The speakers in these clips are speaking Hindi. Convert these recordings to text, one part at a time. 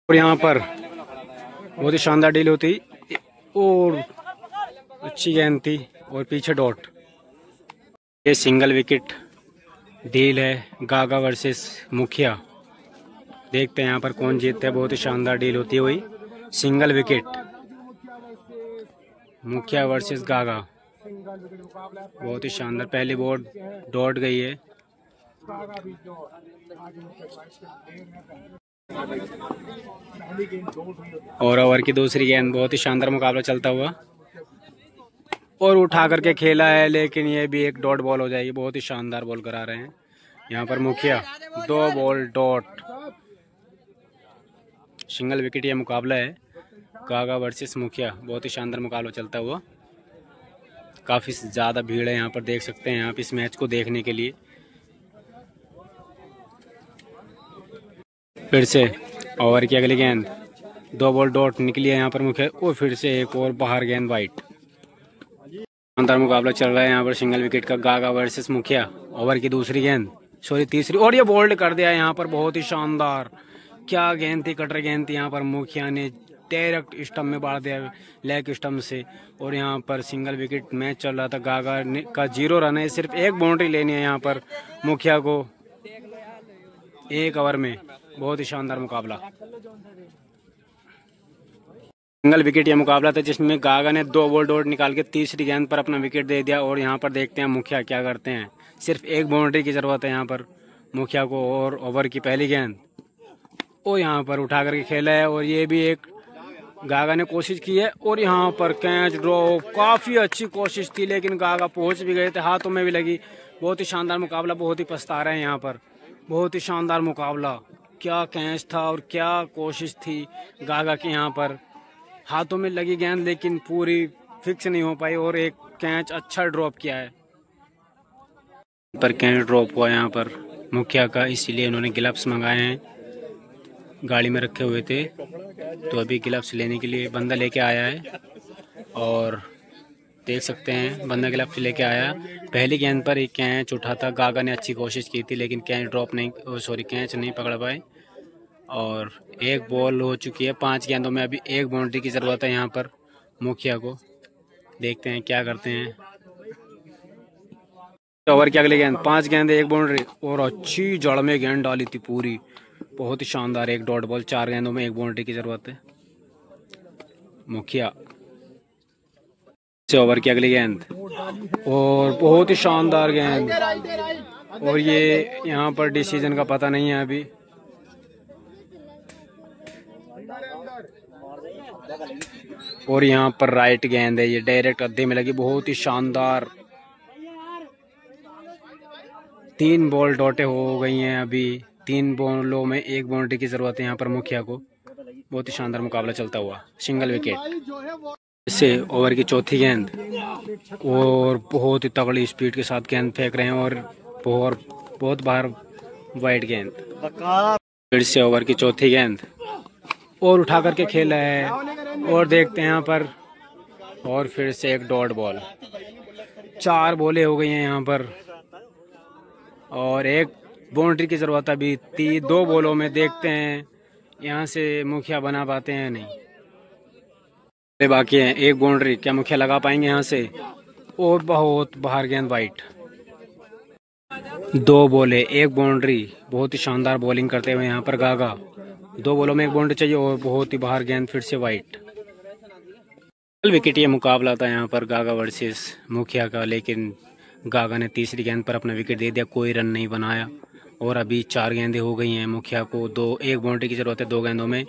और यहाँ पर बहुत ही शानदार डील होती और अच्छी गेंद थी और पीछे डॉट। ये सिंगल विकेट डील है गागा वर्सेस मुखिया। देखते हैं यहाँ पर कौन जीतता है। बहुत ही शानदार डील होती हुई सिंगल विकेट मुखिया वर्सेस गागा। बहुत ही शानदार पहली बॉल डॉट गई है। और ओवर की दूसरी गेंद बहुत ही शानदार मुकाबला चलता हुआ और उठा करके खेला है, लेकिन ये भी एक डॉट बॉल हो जाएगी। बहुत ही शानदार बॉल करा रहे हैं यहाँ पर मुखिया। 2 बॉल डॉट सिंगल विकेट ये मुकाबला है गागा वर्सेस मुखिया। बहुत ही शानदार मुकाबला चलता हुआ। काफ़ी ज़्यादा भीड़ है यहाँ पर, देख सकते हैं आप इस मैच को देखने के लिए। फिर से ओवर की अगली गेंद 2 बॉल डॉट निकली है यहाँ पर मुखिया और फिर से एक और बाहर गेंद वाइट। शानदार मुकाबला चल रहा है यहाँ पर सिंगल विकेट का गागा वर्सेस मुखिया। ओवर की दूसरी गेंद तीसरी और ये बोल्ड कर दिया यहाँ पर। बहुत ही शानदार क्या गेंद थी, कटर गेंद थी यहाँ पर। मुखिया ने डायरेक्ट स्टंप में बाढ़ दिया लेग स्टंप से और यहाँ पर सिंगल विकेट मैच चल रहा था। गागा का 0 रन है, सिर्फ 1 बाउंड्री लेनी है यहाँ पर मुखिया को 1 ओवर में। बहुत ही शानदार मुकाबला सिंगल विकेट यह मुकाबला था जिसमें गागा ने 2 बॉल डॉट निकाल के तीसरी गेंद पर अपना विकेट दे दिया। और यहाँ पर देखते हैं मुखिया क्या करते हैं। सिर्फ 1 बाउंड्री की जरूरत है यहाँ पर मुखिया को। और ओवर की पहली गेंद और यहाँ पर उठा करके खेला है और ये भी एक गागा ने कोशिश की है और यहाँ पर कैच ड्रॉप। काफी अच्छी कोशिश थी लेकिन गागा पहुंच भी गए थे, हाथों में भी लगी। बहुत ही शानदार मुकाबला, बहुत ही पछता रहे हैं यहाँ पर। बहुत ही शानदार मुकाबला, क्या कैच था और क्या कोशिश थी गागा की। यहाँ पर हाथों में लगी गेंद लेकिन पूरी फिक्स नहीं हो पाई और एक कैच अच्छा ड्रॉप किया है। पर कैच ड्रॉप हुआ यहाँ पर मुखिया का, इसीलिए उन्होंने ग्लव्स मंगाए हैं। गाड़ी में रखे हुए थे तो अभी ग्लव्स लेने के लिए बंदा लेके आया है और देख सकते हैं बंदा ग्लव्स लेके आया। पहली गेंद पर एक कैच उठा था, गागा ने अच्छी कोशिश की थी लेकिन कैच ड्रॉप नहीं, कैच नहीं पकड़ पाए। और 1 बॉल हो चुकी है, 5 गेंदों में अभी 1 बाउंड्री की जरूरत है यहाँ पर मुखिया को। देखते हैं क्या करते हैं। ओवर की अगली गेंद 5 गेंदे 1 बाउंड्री और अच्छी जड़ में गेंद डाली थी पूरी। बहुत ही शानदार 1 डॉट बॉल, 4 गेंदों में 1 बाउंड्री की जरूरत है मुखिया से। ओवर की अगली गेंद और बहुत ही शानदार गेंद और ये यहाँ पर डिसीजन का पता नहीं है अभी। और यहाँ पर राइट गेंद है, ये डायरेक्ट अड्डे में लगी। बहुत ही शानदार 3 बॉल डॉटे हो गई हैं अभी। 3 बॉलों में 1 बाउंड्री की जरूरत है यहाँ पर मुखिया को। बहुत ही शानदार मुकाबला चलता हुआ सिंगल विकेट से। ओवर की चौथी गेंद और बहुत ही तगड़ी स्पीड के साथ गेंद फेंक रहे हैं और बहुत बाहर वाइड गेंद। फिर से ओवर की चौथी गेंद और उठा करके खेला है और देखते हैं यहाँ पर। और फिर से 1 डॉट बॉल, 4 बॉलें हो गई हैं यहाँ पर और 1 बाउंड्री की जरूरत अभी 2 बॉलों में। देखते हैं यहाँ से मुखिया बना पाते हैं नहीं, बाकी है 1 बाउंड्री। क्या मुखिया लगा पाएंगे यहाँ से? और बहुत बाहर गेंद वाइट। 2 बॉलें 1 बाउंड्री। बहुत ही शानदार बॉलिंग करते हुए यहाँ पर गागा। 2 बॉलों में 1 बाउंड्री चाहिए और बहुत ही बाहर गेंद फिर से वाइट। विकेट ये मुकाबला था यहाँ पर गागा वर्सेस मुखिया का, लेकिन गागा ने तीसरी गेंद पर अपना विकेट दे दिया, कोई रन नहीं बनाया। और अभी 4 गेंदें हो गई हैं मुखिया को। 1 बाउंड्री की जरूरत है 2 गेंदों में।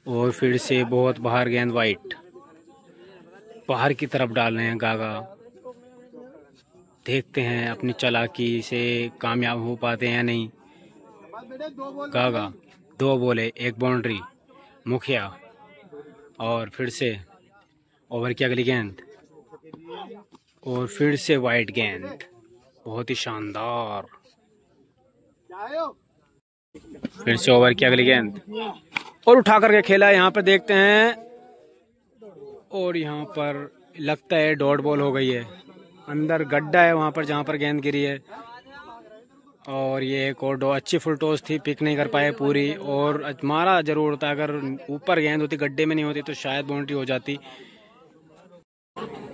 और फिर से बहुत बाहर गेंद वाइट, बाहर की तरफ डाल रहे हैं गागा। देखते हैं अपनी चालाकी से कामयाब हो पाते हैं या नहीं गागा। 2 बॉलें 1 बाउंड्री मुखिया। और फिर से ओवर की अगली गेंद और फिर से वाइट गेंद। बहुत ही शानदार। फिर से ओवर की अगली गेंद और उठा करके खेला है यहाँ पर। देखते हैं और यहाँ पर लगता है डॉट बॉल हो गई है। अंदर गड्ढा है वहां पर जहां पर गेंद गिरी है और ये एक और अच्छी फुल टॉस थी, पिक नहीं कर पाए पूरी, और मारा जरूर होता, अगर ऊपर गेंद होती, गड्ढे में नहीं होती तो शायद बाउंड्री हो जाती।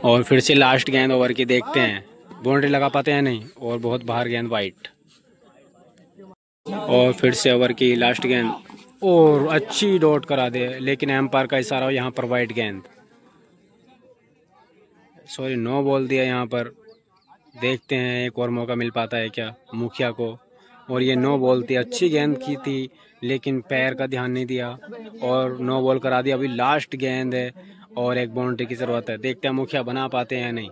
और फिर से लास्ट गेंद ओवर की, देखते हैं बाउंड्री लगा पाते हैं नहीं, और बहुत बाहर गेंद वाइट। और फिर से ओवर की लास्ट गेंद, और अच्छी डॉट करा दे, लेकिन एम्पायर का इशारा हो यहाँ पर वाइट गेंद, सॉरी नो बॉल दिया यहाँ पर। देखते हैं एक और मौका मिल पाता है क्या मुखिया को। और ये नो बॉल थी, अच्छी गेंद की थी, लेकिन पैर का ध्यान नहीं दिया और नो बॉल करा दिया। अभी लास्ट गेंद है और एक बाउंड्री की जरूरत है, देखते हैं मुखिया बना पाते हैं नहीं।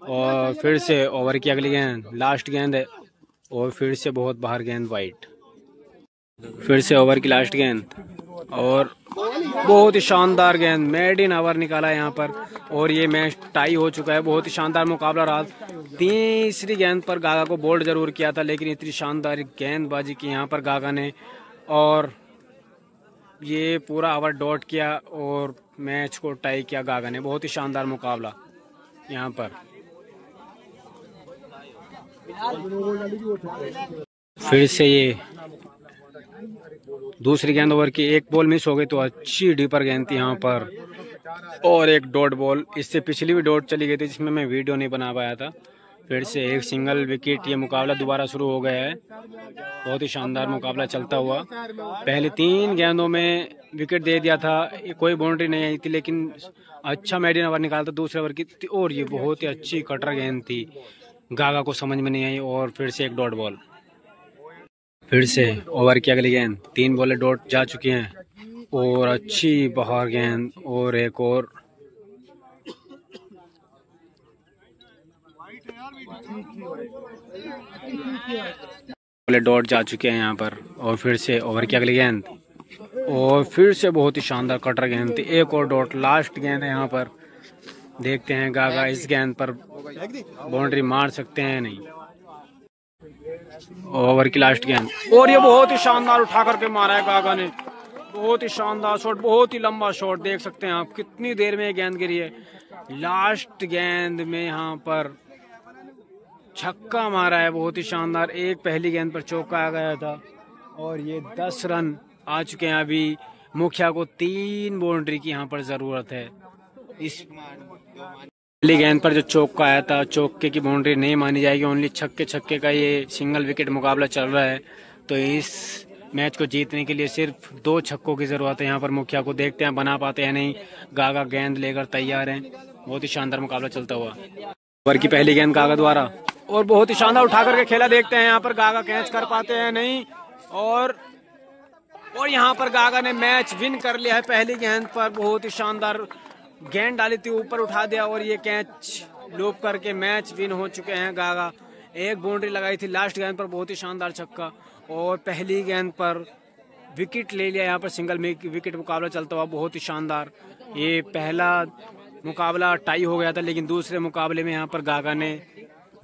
और फिर से ओवर की अगली गेंद, लास्ट गेंद है, और फिर से बहुत बाहर गेंद वाइट। फिर से ओवर की लास्ट गेंद, और बहुत ही शानदार गेंद, मेड इन ओवर निकाला यहाँ पर, और ये मैच टाई हो चुका है। बहुत ही शानदार मुकाबला रहा। तीसरी गेंद पर गागा को बोल्ड जरूर किया था, लेकिन इतनी शानदार गेंदबाजी की यहाँ पर गागा ने, और ये पूरा ओवर डॉट किया और मैच को टाई किया गागा ने। बहुत ही शानदार मुकाबला यहाँ पर। फिर से ये दूसरी गेंद ओवर की, एक बॉल मिस हो गई तो अच्छी डीपर गेंद थी यहाँ पर, और एक डॉट बॉल। इससे पिछली भी डॉट चली गई थी जिसमें मैं वीडियो नहीं बना पाया था। फिर से एक सिंगल विकेट, ये मुकाबला दोबारा शुरू हो गया है। बहुत ही शानदार मुकाबला चलता हुआ। पहले 3 गेंदों में विकेट दे दिया था, कोई बाउंड्री नहीं आई थी, लेकिन अच्छा मेडिन ओवर निकाला था दूसरे ओवर की, और ये बहुत ही अच्छी कटर गेंद थी, गागा को समझ में नहीं आई। और फिर से एक डॉट बॉल। फिर से ओवर की अगली गेंद, 3 बॉलें डॉट जा चुकी हैं, और अच्छी बाहर गेंद, और एक और बॉलें डॉट जा चुके हैं यहाँ पर। और फिर से ओवर की अगली गेंद, और फिर से बहुत ही शानदार कटर गेंद थी, एक और डॉट। लास्ट गेंद है यहाँ पर, देखते हैं गागा इस गेंद पर बाउंड्री मार सकते हैं नहीं। ओवर की लास्ट गेंद, और ये बहुत ही शानदार उठा करके मारा है गागा ने। बहुत ही शानदार शॉट, बहुत ही लंबा शॉट, देख सकते हैं आप कितनी देर में गेंद गिरी है। लास्ट गेंद में यहाँ पर छक्का मारा है, बहुत ही शानदार। एक पहली गेंद पर चौका आ गया था, और ये 10 रन आ चुके हैं। अभी मुखिया को 3 बाउंड्री की यहाँ पर जरूरत है। इस पहली गेंद पर जो चौका आया था, चौके की बाउंड्री नहीं मानी जाएगी, ओनली छक्के का ये सिंगल विकेट मुकाबला चल रहा है। तो इस मैच को जीतने के लिए सिर्फ 2 छक्कों की जरूरत है यहाँ पर मुखिया को। देखते हैं बना पाते हैं नहीं। गागा गेंद लेकर तैयार हैं। बहुत ही शानदार मुकाबला चलता हुआ। ओवर की पहली गेंद गागा द्वारा, और बहुत ही शानदार उठा करके खेला, देखते हैं यहाँ पर गागा कैच कर पाते हैं नहीं। और यहाँ पर गागा ने मैच विन कर लिया है। पहली गेंद पर बहुत ही शानदार गेंद डाली थी, ऊपर उठा दिया, और ये कैच लूप करके मैच विन हो चुके हैं गागा। एक बाउंड्री लगाई थी लास्ट गेंद पर, बहुत ही शानदार छक्का, और पहली गेंद पर विकेट ले लिया। यहाँ पर सिंगल विकेट मुकाबला चलता हुआ, बहुत ही शानदार। ये पहला मुकाबला टाई हो गया था, लेकिन दूसरे मुकाबले में यहाँ पर गागा ने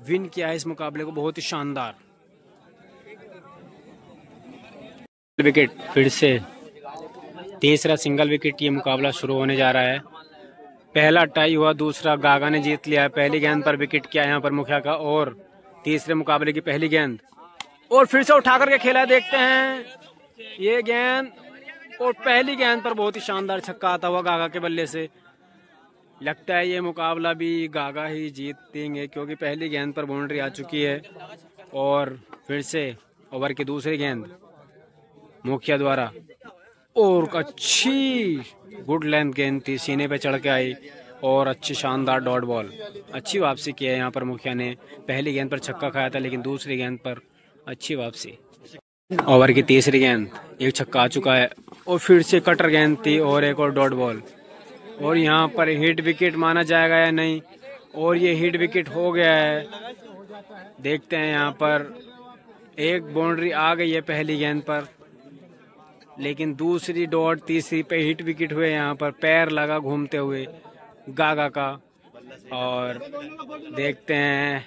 विन किया है इस मुकाबले को, बहुत ही शानदार विकेट। फिर से तीसरा सिंगल विकेट, ये मुकाबला शुरू होने जा रहा है। पहला टाई हुआ, दूसरा गागा ने जीत लिया है। पहली गेंद पर विकेट किया यहाँ पर मुखिया का, और तीसरे मुकाबले की पहली गेंद, और फिर से उठा करके खेला, देखते हैं ये गेंद, और पहली गेंद पर बहुत ही शानदार छक्का आता हुआ गागा के बल्ले से। लगता है ये मुकाबला भी गागा ही जीत देंगे, क्योंकि पहली गेंद पर बाउंड्री आ चुकी है। और फिर से ओवर की दूसरी गेंद मुखिया द्वारा, और अच्छी गुड लेंथ गेंद थी, सीने पे चढ़ के आई, और अच्छी शानदार डॉट बॉल। अच्छी वापसी की है यहाँ पर मुखिया ने। पहली गेंद पर छक्का खाया था, लेकिन दूसरी गेंद पर अच्छी वापसी। ओवर की तीसरी गेंद, एक छक्का आ चुका है, और फिर से कटर गेंद थी, और एक और डॉट बॉल, और यहाँ पर हिट विकेट माना जाएगा या नहीं, और ये हिट विकेट हो गया है। देखते हैं यहाँ पर एक बाउंड्री आ गई है पहली गेंद पर, लेकिन दूसरी डॉट तीसरी पे हिट विकेट हुए। यहाँ पर पैर लगा घूमते हुए गागा का, और देखते हैं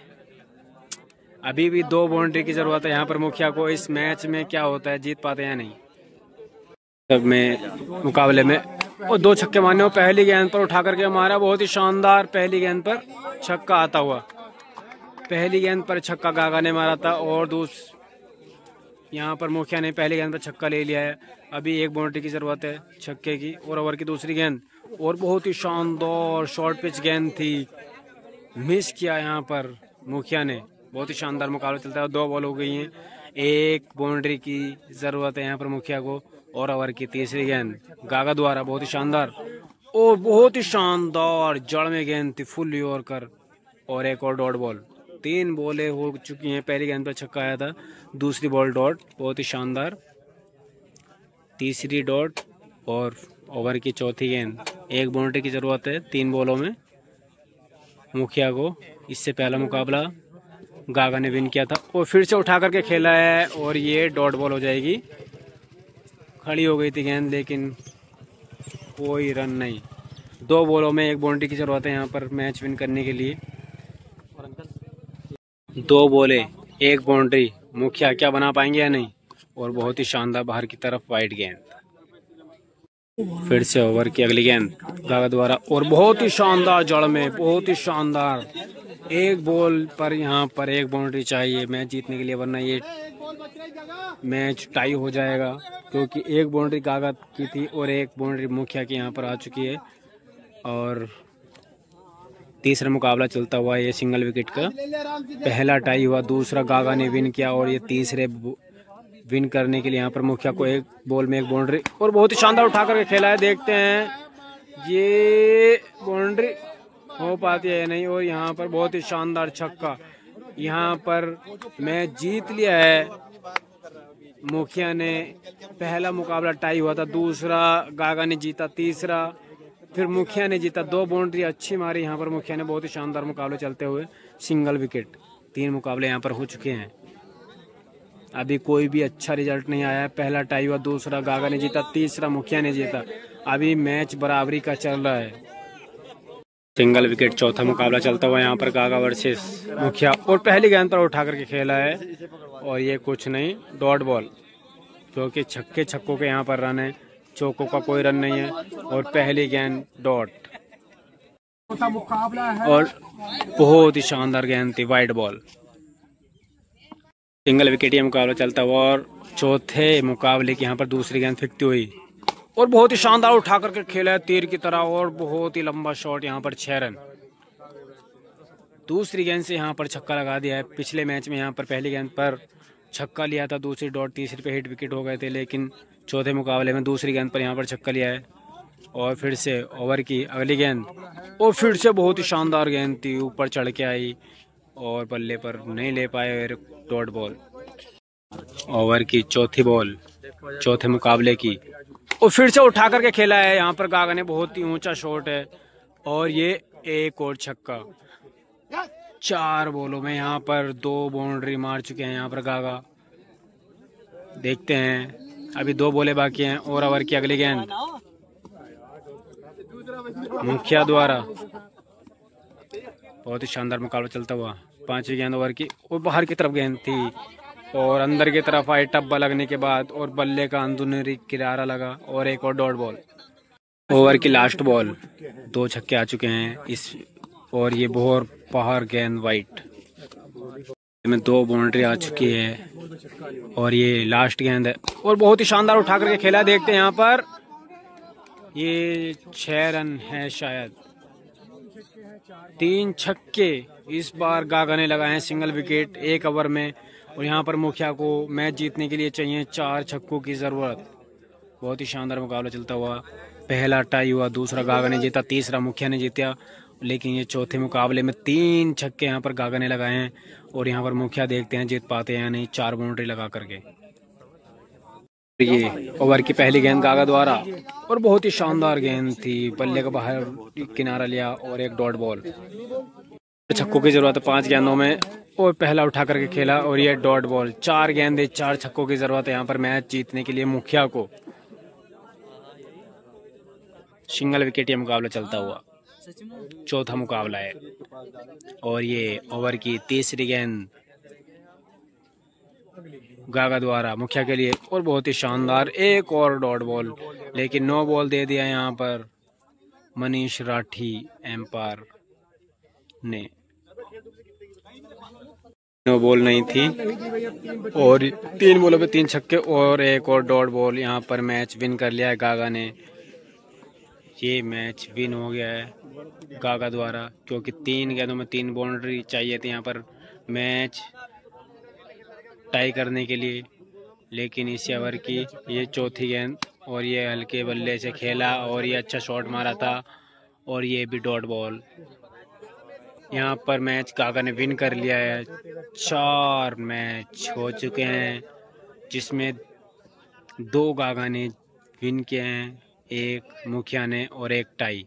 अभी भी 2 बाउंड्री की जरूरत है यहाँ पर मुखिया को। इस मैच में क्या होता है, जीत पाते हैं या नहीं। सब में मुकाबले में, और 2 छक्के मारने हो। पहली गेंद पर उठा करके मारा, बहुत ही शानदार पहली गेंद पर छक्का आता हुआ। पहली गेंद पर छक्का गागा ने मारा था और यहाँ पर मुखिया ने पहली गेंद पर छक्का ले लिया है। अभी एक बाउंड्री की जरूरत है छक्के की। और ओवर की दूसरी गेंद और बहुत ही शानदार शॉर्ट पिच गेंद थी, मिस किया यहाँ पर मुखिया ने। बहुत ही शानदार मुकाबला चलता है। 2 बॉल हो गई हैं, एक बाउंड्री की जरूरत है यहाँ पर मुखिया को। और ओवर की तीसरी गेंद गागा द्वारा बहुत ही शानदार और बहुत ही शानदार जड़ में गेंद थी, फुल यॉर्कर। और एक और डॉट बॉल। 3 बॉलें हो चुकी हैं। पहली गेंद पर छक्का आया था, दूसरी बॉल डॉट, बहुत ही शानदार, तीसरी डॉट। और ओवर की चौथी गेंद, एक बाउंड्री की जरूरत है 3 बॉलों में मुखिया को। इससे पहला मुकाबला गागा ने विन किया था और फिर से उठा करके खेला है और ये डॉट बॉल हो जाएगी। खड़ी हो गई थी गेंद लेकिन कोई रन नहीं। 2 बॉलों में एक बाउंड्री की जरूरत है यहाँ पर मैच विन करने के लिए। 2 बॉले एक बाउंड्री, मुखिया क्या बना पाएंगे या नहीं। और बहुत ही शानदार बाहर की तरफ वाइड गेंद। फिर से ओवर की अगली गेंद गागा द्वारा और बहुत ही शानदार जड़ में, बहुत ही शानदार। एक बॉल पर यहाँ पर एक बाउंड्री चाहिए मैच जीतने के लिए, वरना ये मैच टाई हो जाएगा। क्योंकि एक बाउंड्री गागा की थी और एक बाउंड्री मुखिया की यहाँ पर आ चुकी है। और तीसरा मुकाबला चलता हुआ ये सिंगल विकेट का पहला टाई हुआ, दूसरा गागा ने विन किया और ये तीसरे विन करने के लिए यहाँ पर मुखिया को एक बॉल में एक बाउंड्री और बहुत ही शानदार उठा करके खेला है। देखते हैं ये बाउंड्री हो पाती है या नहीं। और यहाँ पर बहुत ही शानदार छक्का, यहाँ पर मैच जीत लिया है मुखिया ने। पहला मुकाबला टाई हुआ था, दूसरा गागा ने जीता, तीसरा फिर मुखिया ने जीता। 2 बाउंड्री अच्छी मारी यहाँ पर मुखिया ने, बहुत ही शानदार मुकाबले चलते हुए सिंगल विकेट। 3 मुकाबले यहाँ पर हो चुके हैं, अभी कोई भी अच्छा रिजल्ट नहीं आया है। पहला टाई हुआ, दूसरा गागा ने जीता, तीसरा मुखिया ने जीता। अभी मैच बराबरी का चल रहा है। सिंगल विकेट चौथा मुकाबला चलता हुआ यहाँ पर गागा वर्सेस मुखिया और पहली गेंद पर उठा करके खेला है और ये कुछ नहीं, डॉट बॉल। क्योंकि छक्कों के यहाँ पर रन है, चौकों का कोई रन नहीं है। और पहली गेंद डॉट और बहुत ही शानदार गेंद थी, वाइड बॉल। सिंगल विकेट ये मुकाबला चलता हुआ और चौथे मुकाबले की यहाँ पर दूसरी गेंद फेंकती हुई और बहुत ही शानदार उठा करके खेला है तीर की तरह और बहुत ही लंबा शॉट, यहाँ पर 6 रन। दूसरी गेंद से यहाँ पर छक्का लगा दिया है। पिछले मैच में यहाँ पर पहली गेंद पर छक्का लिया था, दूसरी डॉट, तीसरी पे हिट विकेट हो गए थे। लेकिन चौथे मुकाबले में दूसरी गेंद पर यहाँ पर छक्का लिया है। और फिर से ओवर की अगली गेंद और फिर से बहुत ही शानदार गेंद थी, ऊपर चढ़ के आई और बल्ले पर नहीं ले पाए, डॉट बॉल। ओवर की चौथी बॉल चौथे मुकाबले की और फिर से उठा करके खेला है यहाँ पर गागा ने, बहुत ही ऊंचा शॉट है और ये एक और छक्का। 4 बॉलों में यहाँ पर 2 बाउंड्री मार चुके हैं यहाँ पर गागा। देखते हैं अभी 2 बॉलें बाकी हैं। और ओवर की अगली गेंद मुखिया द्वारा, बहुत ही शानदार मुकाबला चलता हुआ। 5वीं गेंद ओवर की और बाहर की तरफ गेंद थी और अंदर की तरफ आई, टप्पा लगने के बाद और बल्ले का अंदरूनी किनारा लगा और एक और डॉट बॉल। ओवर की लास्ट बॉल, 2 छक्के आ चुके हैं इस और ये बहुत बाहर गेंद वाइट में 2 बाउंड्री आ चुकी है और ये लास्ट गेंद है और बहुत ही शानदार उठा करके खेला। देखते हैं यहाँ पर ये 6 रन है शायद। 3 छक्के इस बार गागा ने लगाए हैं, सिंगल विकेट 1 ओवर में। और यहाँ पर मुखिया को मैच जीतने के लिए चाहिए 4 छक्कों की जरूरत। बहुत ही शानदार मुकाबला चलता हुआ। पहला टाई हुआ, दूसरा गागा ने जीता, तीसरा मुखिया ने जीता। लेकिन ये चौथे मुकाबले में 3 छक्के यहाँ पर गागा ने लगाए हैं और यहाँ पर मुखिया देखते हैं जीत पाते हैं या नहीं, 4 बाउंड्री लगा करके। ये ओवर की पहली गेंद गागा द्वारा और बहुत ही शानदार गेंद थी, बल्ले का बाहर किनारा लिया और एक डॉट बॉल। छक्कों की जरूरत है 5 गेंदों में और पहला उठा करके खेला और ये डॉट बॉल। 4 गेंदे 4 छक्कों की जरूरत है यहाँ पर मैच जीतने के लिए मुखिया को। सिंगल विकेट ये मुकाबला चलता हुआ चौथा मुकाबला है और ये ओवर की तीसरी गेंद गागा द्वारा मुखिया के लिए और बहुत ही शानदार एक और डॉट बॉल। लेकिन 9 बॉल दे दिया यहाँ पर मनीष राठी एम्पायर ने। वो बॉल नहीं थी और 3 बॉलों पे 3 छक्के और एक और डॉट बॉल। यहाँ पर मैच विन कर लिया है गागा ने। ये मैच विन हो गया है गागा द्वारा, क्योंकि 3 गेंदों में 3 बाउंड्री चाहिए थी यहाँ पर मैच टाई करने के लिए। लेकिन इस ओवर की ये चौथी गेंद और ये हल्के बल्ले से खेला और ये अच्छा शॉट मारा था और ये भी डॉट बॉल। यहाँ पर मैच गागा ने विन कर लिया है। 4 मैच हो चुके हैं जिसमें 2 गागा ने विन किए हैं, 1 मुखिया ने और 1 टाई।